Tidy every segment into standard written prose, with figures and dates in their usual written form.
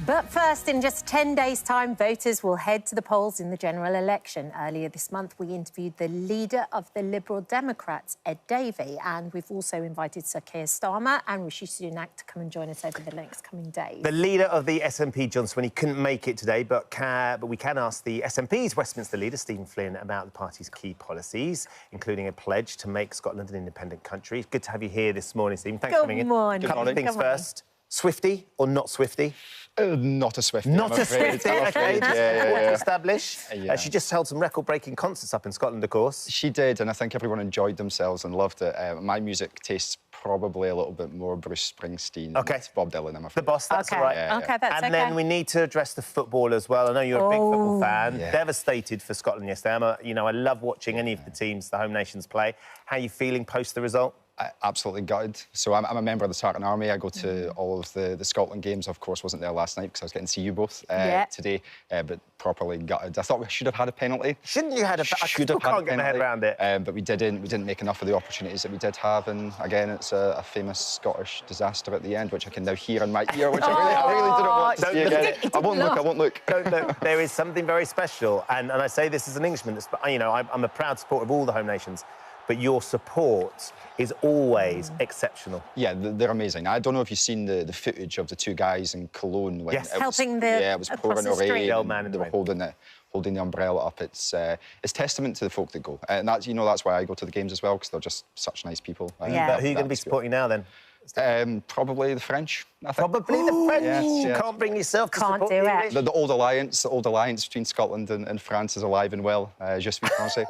But first, in just 10 days' time, voters will head to the polls in the general election. Earlier this month, we interviewed the leader of the Liberal Democrats, Ed Davey, and we've also invited Sir Keir Starmer and Rishi Sunak to come and join us over the next coming days. The leader of the SNP, John Swinney, couldn't make it today, but we can ask the SNP's Westminster leader, Stephen Flynn, about the party's key policies, including a pledge to make Scotland an independent country. Good to have you here this morning, Stephen. Thanks for coming in. Good morning. Couple of things first. Swiftie or not Swiftie? Not a Swiftie. Not a Swiftie, OK. Yeah. Establish. Yeah. She just held some record-breaking concerts up in Scotland, of course. She did, and I think everyone enjoyed themselves and loved it. My music tastes probably a little bit more Bruce Springsteen than Bob Dylan, I'm afraid. The boss, that's all right. Yeah. And then we need to address the football as well. I know you're a big football fan. Yeah. Devastated for Scotland yesterday. I love watching any of the teams, the home nations, play. How are you feeling post the result? Absolutely gutted. So I'm a member of the Tartan Army. I go to all of the Scotland games. Of course, wasn't there last night because I was getting to see you both today, but properly gutted. I thought we should have had a penalty. Shouldn't you have had a penalty? I still can't get my head around it. But we didn't. We didn't make enough of the opportunities that we did have. And again, it's a famous Scottish disaster at the end, which I can now hear in my ear, which I really didn't want to see again. I won't look. Don't look. There is something very special, and I say this as an Englishman. I'm a proud supporter of all the home nations, but your support is always exceptional. Yeah, they're amazing. I don't know if you've seen the footage of the two guys in Cologne when it was pouring rain. They were holding the umbrella up. It's testament to the folk that go, and that's why I go to the games as well, because they're just such nice people. Who are you going to be supporting now then? Probably the French, I think. Probably the French? Yes. You can't bring yourself to support do it. The old alliance between Scotland and France is alive and well. Je suis français.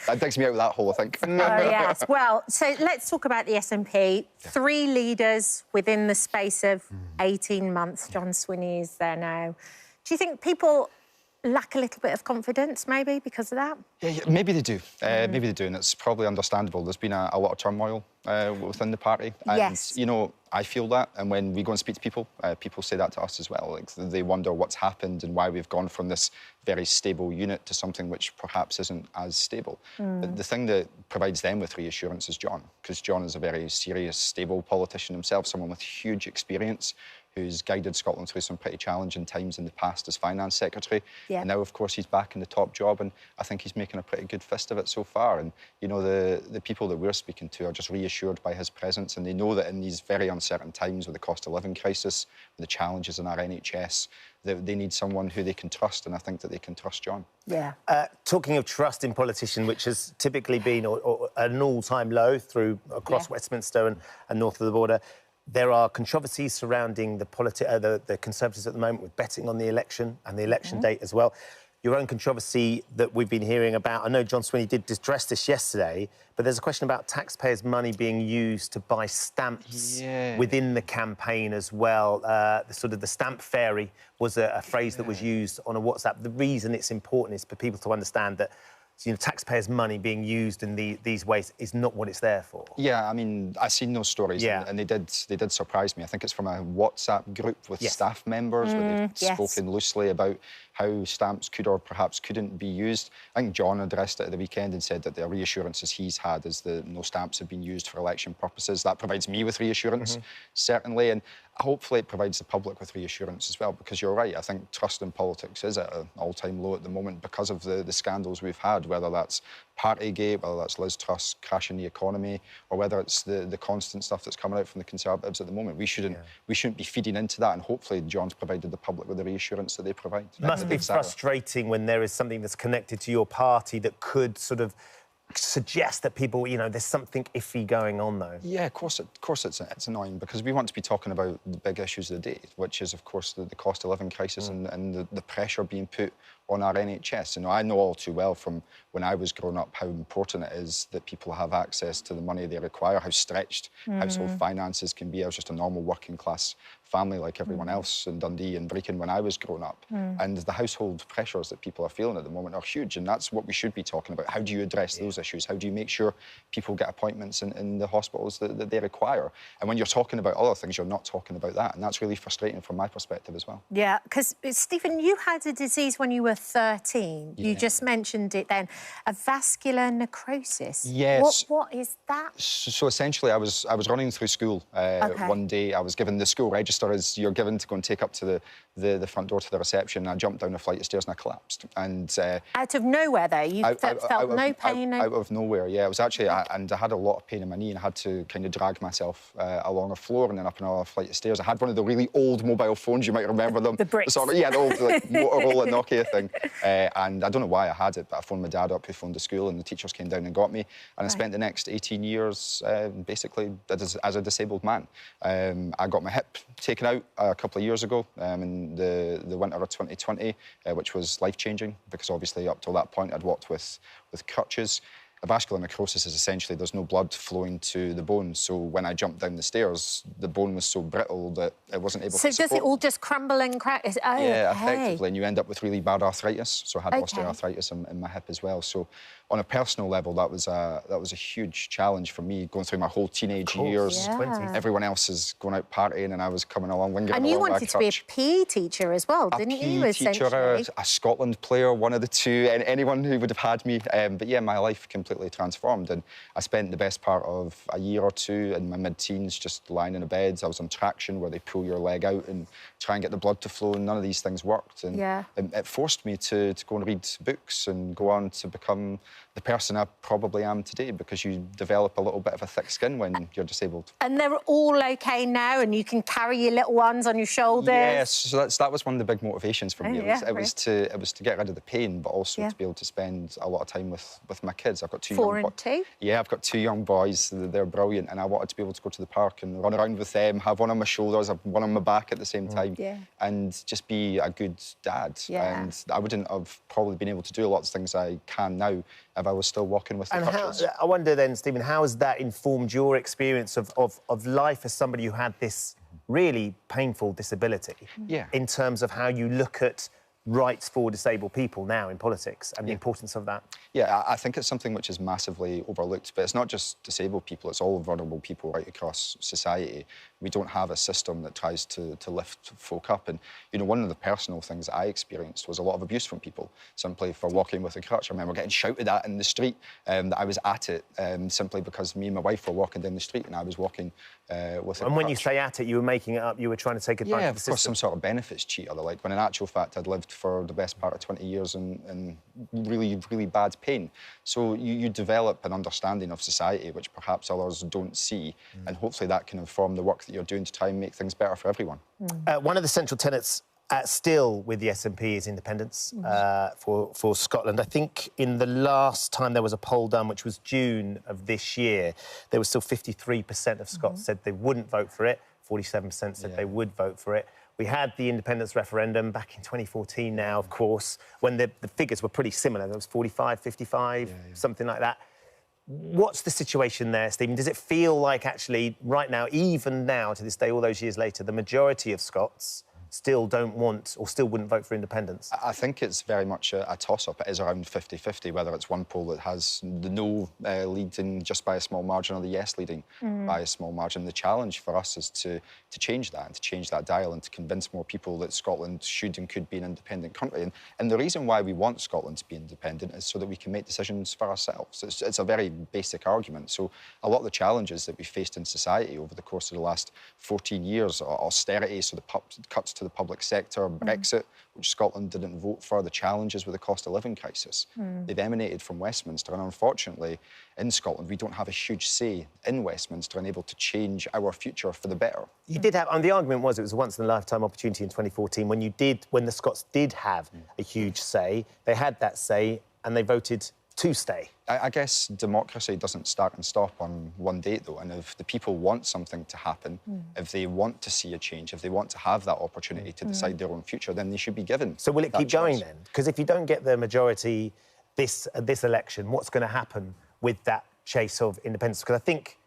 That digs me out of that hole, I think. Oh, yes. Well, so let's talk about the SNP. 3 leaders within the space of 18 months. John Swinney is there now. Do you think people lack a little bit of confidence, maybe, because of that? Yeah, maybe they do. Maybe they do, and it's probably understandable. There's been a lot of turmoil within the party. And, I feel that, and when we go and speak to people, people say that to us as well. Like, they wonder what's happened and why we've gone from this very stable unit to something which perhaps isn't as stable. The thing that provides them with reassurance is John, because John is a very serious, stable politician himself, someone with huge experience, who's guided Scotland through some pretty challenging times in the past as Finance Secretary. And now, of course, he's back in the top job, and I think he's making a pretty good fist of it so far. And, the people that we're speaking to are just reassured by his presence, and they know that in these very uncertain times with the cost of living crisis, with the challenges in our NHS, that they need someone who they can trust, and I think that they can trust John. Yeah. Talking of trust in politicians, which has typically been an all-time low across Westminster and north of the border, there are controversies surrounding the Conservatives at the moment with betting on the election and the election date as well. Your own controversy that we've been hearing about, I know John Swinney did address this yesterday, but there's a question about taxpayers' money being used to buy stamps within the campaign as well. The stamp fairy was a phrase that was used on a WhatsApp. The reason it's important is for people to understand that taxpayers' money being used in these ways is not what it's there for. Yeah, I mean, I've seen those stories, and they did surprise me. I think it's from a WhatsApp group with staff members where they've spoken loosely about how stamps could or perhaps couldn't be used. I think John addressed it at the weekend and said that the reassurances he's had is that no stamps have been used for election purposes. That provides me with reassurance, certainly, and hopefully it provides the public with reassurance as well, because you're right, I think trust in politics is at an all-time low at the moment because of the scandals we've had, whether that's Partygate, whether that's Liz Truss crashing the economy, or whether it's the constant stuff that's coming out from the Conservatives at the moment. We shouldn't be feeding into that, and hopefully John's provided the public with the reassurance that they provide. It must be frustrating when there is something that's connected to your party that could sort of suggest that people, there's something iffy going on, though. Yeah, of course it's annoying, because we want to be talking about the big issues of the day, which is, of course, the cost of living crisis and the pressure being put on our NHS. I know all too well from when I was growing up how important it is that people have access to the money they require, how stretched household finances can be. I was just a normal working-class family like everyone else in Dundee and Brecon when I was growing up. And the household pressures that people are feeling at the moment are huge, and that's what we should be talking about. How do you address those issues? How do you make sure people get appointments in the hospitals that they require? And when you're talking about other things, you're not talking about that, and that's really frustrating from my perspective as well. Yeah, because, Stephen, you had a disease when you were 13. You just mentioned it then. A vascular necrosis. Yes. What is that? So essentially, I was running through school one day. I was given the school register as you're given to go and take up to the front door to the reception. I jumped down a flight of stairs and I collapsed. And out of nowhere, though, you felt no pain. Out of nowhere, yeah. It was actually, and I had a lot of pain in my knee, and I had to kind of drag myself along a floor and then up another flight of stairs. I had one of the really old mobile phones. You might remember them. The bricks. Sort of, yeah, the old like, Motorola Nokia thing. And I don't know why I had it, but I phoned my dad up, who phoned the school, and the teachers came down and got me. And I spent the next 18 years basically as a disabled man. I got my hip taken out a couple of years ago in the winter of 2020, which was life-changing because obviously up till that point I'd walked with crutches. A vascular necrosis is essentially there's no blood flowing to the bone, so when I jumped down the stairs, the bone was so brittle that it wasn't able to support. So does it all just crumble and crack? Oh, yeah, effectively, and you end up with really bad arthritis. So I had osteoarthritis in my hip as well. So on a personal level, that was a huge challenge for me, going through my whole teenage years. Yeah. Everyone else is going out partying, and I was coming along, lingering and along. You wanted to be a PE teacher as well, didn't you? A PE teacher, a Scotland player, one of the two, and anyone who would have had me. But yeah, my life completely transformed, and I spent the best part of a year or two in my mid-teens just lying in a bed. I was on traction, where they pull your leg out and try and get the blood to flow, and none of these things worked. And it forced me to go and read books and go on to become the person I probably am today, because you develop a little bit of a thick skin when you're disabled. And they're all OK now, and you can carry your little ones on your shoulders? Yes, so that was one of the big motivations for me. It was to get rid of the pain, but also to be able to spend a lot of time with my kids. I've got two 4 and 2? Yeah, I've got 2 young boys. They're brilliant, and I wanted to be able to go to the park and run around with them, have one on my shoulders, have one on my back at the same time, and just be a good dad. And I wouldn't have probably been able to do a lot of things I can now if I was still walking with the crutches. I wonder then, Stephen, how has that informed your experience of life as somebody who had this really painful disability? In terms of how you look at rights for disabled people now in politics and the importance of that? Yeah, I think it's something which is massively overlooked, but it's not just disabled people, it's all vulnerable people right across society. We don't have a system that tries to lift folk up. And, you know, one of the personal things I experienced was a lot of abuse from people, simply for walking with a crutch. I remember getting shouted at in the street that I was at it simply because me and my wife were walking down the street and I was walking with a crutch. When you say at it, you were making it up, you were trying to take advantage of the system? Yeah, of course, some sort of benefits cheater. Like, when in actual fact I'd lived for the best part of 20 years in really, really bad pain. So you develop an understanding of society which perhaps others don't see, and hopefully that can inform the work that you're doing to try and make things better for everyone. One of the central tenets still with the SNP is independence for Scotland. I think in the last time there was a poll done, which was June of this year, there was still 53% of Scots said they wouldn't vote for it, 47% said they would vote for it. We had the independence referendum back in 2014 now, of course, when the figures were pretty similar. There was 45, 55, something like that. What's the situation there, Stephen? Does it feel like actually right now, even now to this day, all those years later, the majority of Scots still don't want or still wouldn't vote for independence? I think it's very much a toss-up. It is around 50-50, whether it's one poll that has the no leading just by a small margin or the yes leading by a small margin. The challenge for us is to change that, and to change that dial, and to convince more people that Scotland should and could be an independent country. And the reason why we want Scotland to be independent is so that we can make decisions for ourselves. It's a very basic argument. So a lot of the challenges that we faced in society over the course of the last 14 years, austerity, so the cuts to the public sector, Brexit, which Scotland didn't vote for, the challenges with the cost of living crisis, they've emanated from Westminster. And unfortunately, in Scotland, we don't have a huge say in Westminster and able to change our future for the better. You did have, and the argument was it was a once-in-a-lifetime opportunity in 2014 when the Scots did have a huge say. They had that say and they voted to stay. I guess democracy doesn't start and stop on one date, though, and if the people want something to happen, if they want to see a change, if they want to have that opportunity to decide their own future, then they should be given. So will it keep going then? Because if you don't get the majority this election, what's going to happen with that chase of independence? Because I think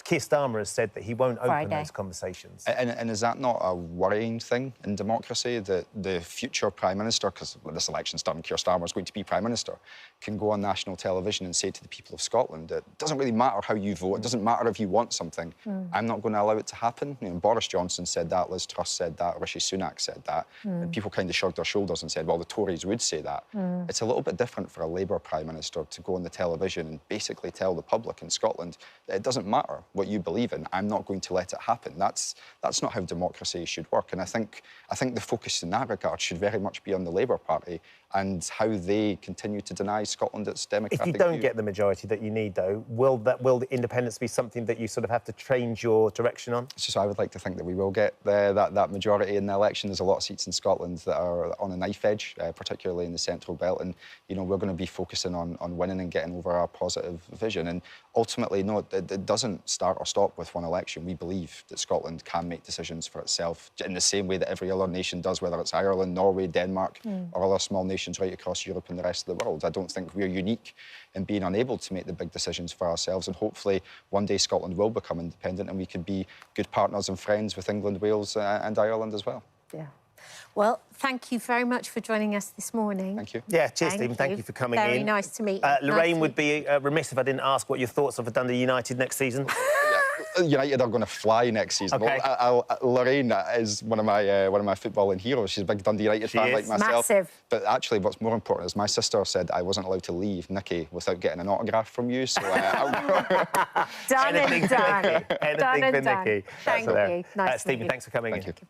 Keir Starmer has said that he won't open Friday. those conversations. And is that not a worrying thing in democracy, that the future Prime Minister, because this election's done, Keir Starmer is going to be Prime Minister, can go on national television and say to the people of Scotland, it doesn't really matter how you vote, it doesn't matter if you want something, I'm not going to allow it to happen. You know, Boris Johnson said that, Liz Truss said that, Rishi Sunak said that, and people kind of shrugged their shoulders and said, well, the Tories would say that. It's a little bit different for a Labour Prime Minister to go on the television and basically tell the public in Scotland that it doesn't matter what you believe in, I'm not going to let it happen. That's not how democracy should work. And I think the focus in that regard should very much be on the Labour Party and how they continue to deny Scotland its democratic If you don't view. get the majority that you need, though, will the independence be something that you sort of have to change your direction on? So I would like to think that we will get that majority in the election. There's a lot of seats in Scotland that are on a knife edge, particularly in the central belt, and you know we're going to be focusing on winning and getting over our positive vision. And ultimately, no, it doesn't start or stop with one election. We believe that Scotland can make decisions for itself in the same way that every other nation does, whether it's Ireland, Norway, Denmark, or other small nations right across Europe and the rest of the world. I don't think we're unique in being unable to make the big decisions for ourselves, and hopefully one day Scotland will become independent and we could be good partners and friends with England, Wales and Ireland as well. Yeah. Well, thank you very much for joining us this morning. Thank you. Yeah, cheers, Stephen. Thank you for coming in. Very nice to meet you. Lorraine would be remiss if I didn't ask what your thoughts are for Dundee United next season. United are going to fly next season. Okay. Lorraine is one of my footballing heroes. She's a big Dundee United fan like myself. Massive. But actually, what's more important is my sister said I wasn't allowed to leave Nikki without getting an autograph from you. So Done and done. Anything Done for and done. Nikki. Thank you. Nice to meet Stephen, you. thanks for coming in. Thank you.